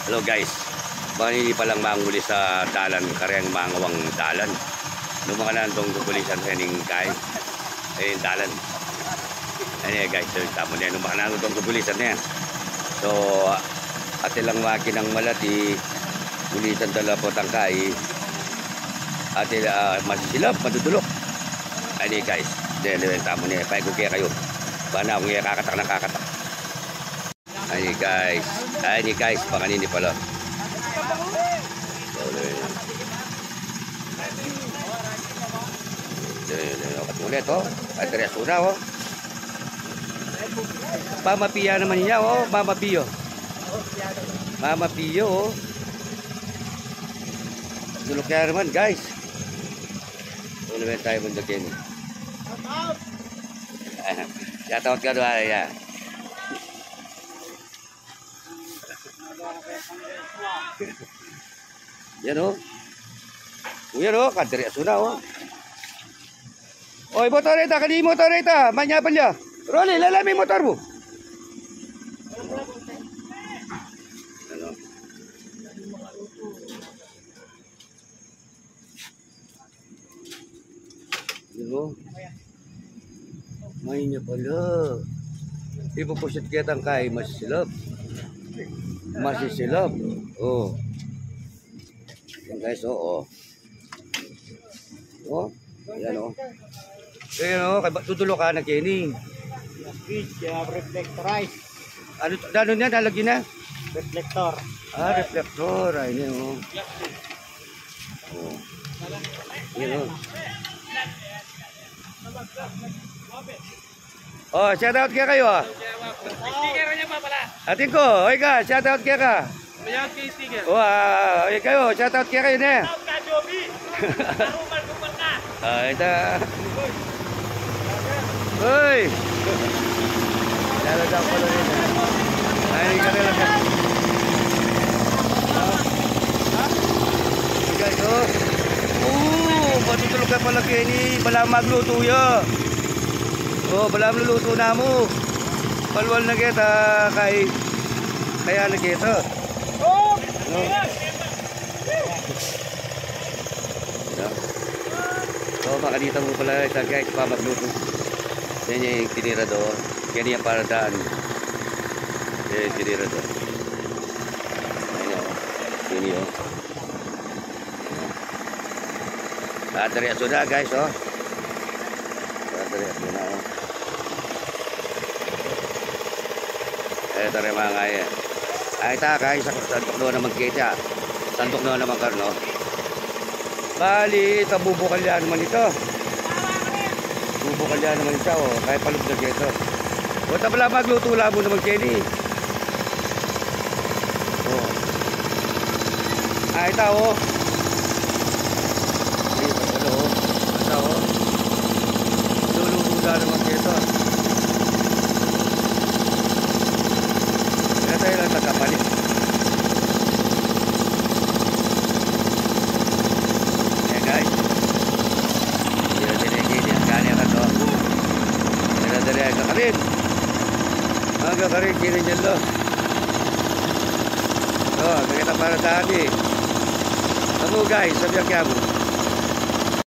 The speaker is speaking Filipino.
Hello guys, manili pa lang manguli sa dalan, karyang mangawang dalan. Lumakan na itong kukulisan sa ining kain. Ayun, dalan. Ayun guys, so, tamo na yan. Lumakan na itong kukulisan na yan. So, ate lang makinang malati, kulisan dala po tangkay. Ate masisilap, madudulok. Ayun guys, ayun, tamo na yan. Paikot kaya kayo. Bana akong kakatak na kakatak. Ayun guys, panganini pala. Ulit ay tres una Mama Pia naman niya Mama Pio. Mama Pio Dulok kaya naman guys. Ulit tayo mundakin. Shoutout ka doon ya. Yan kadiri asuna Oy, motoreta, kali motoreta, manya palya. Rolly, lalami motor mo. Ano? May niya pala. Ipupusit kita kay masisilap. Masisilap. Oh. Yan guys, Yan Ayan tutulo ka na kini. Reflectorize. Ano niya, nalagyan na? Reflector. Reflector. Ayun Yan shoutout kaya kayo Sticker niya pa pala. Atin ko, oy ka, shoutout kaya ka. Mayroon kay sticker. Oy kayo, shoutout kaya kayo na. Shoutout ka, Joby. Karumal ka. Ito. Uy! Lalagang ko lang yun. Ay, ka rin lang. Guys, matutulog ka pala kini. Bala magluto ya. Bala magluto na mo. Palwal na kita kaya na kita. Makadita mo pala ito guys, magluto. Yan yung tinirador. Yan yung paradaan. Yan yung tinirador. Ayun yun. Dari sudah guys Dari sudah dari mga yan. Ay guys, sandok doon naman kita. Sandok doon naman karno. Bali, bubukal yan naman ito. Bubukal yan naman ito. Kaya palugdag ito. Wata pala magluto lang mo naman kini. Ay, ito Ito luluto lang naman ito. Kaya tayo lang nagkapalit. Kakarin kini dyan lo. Kita para tadi. Kamu guys, sabi ang kaya mo.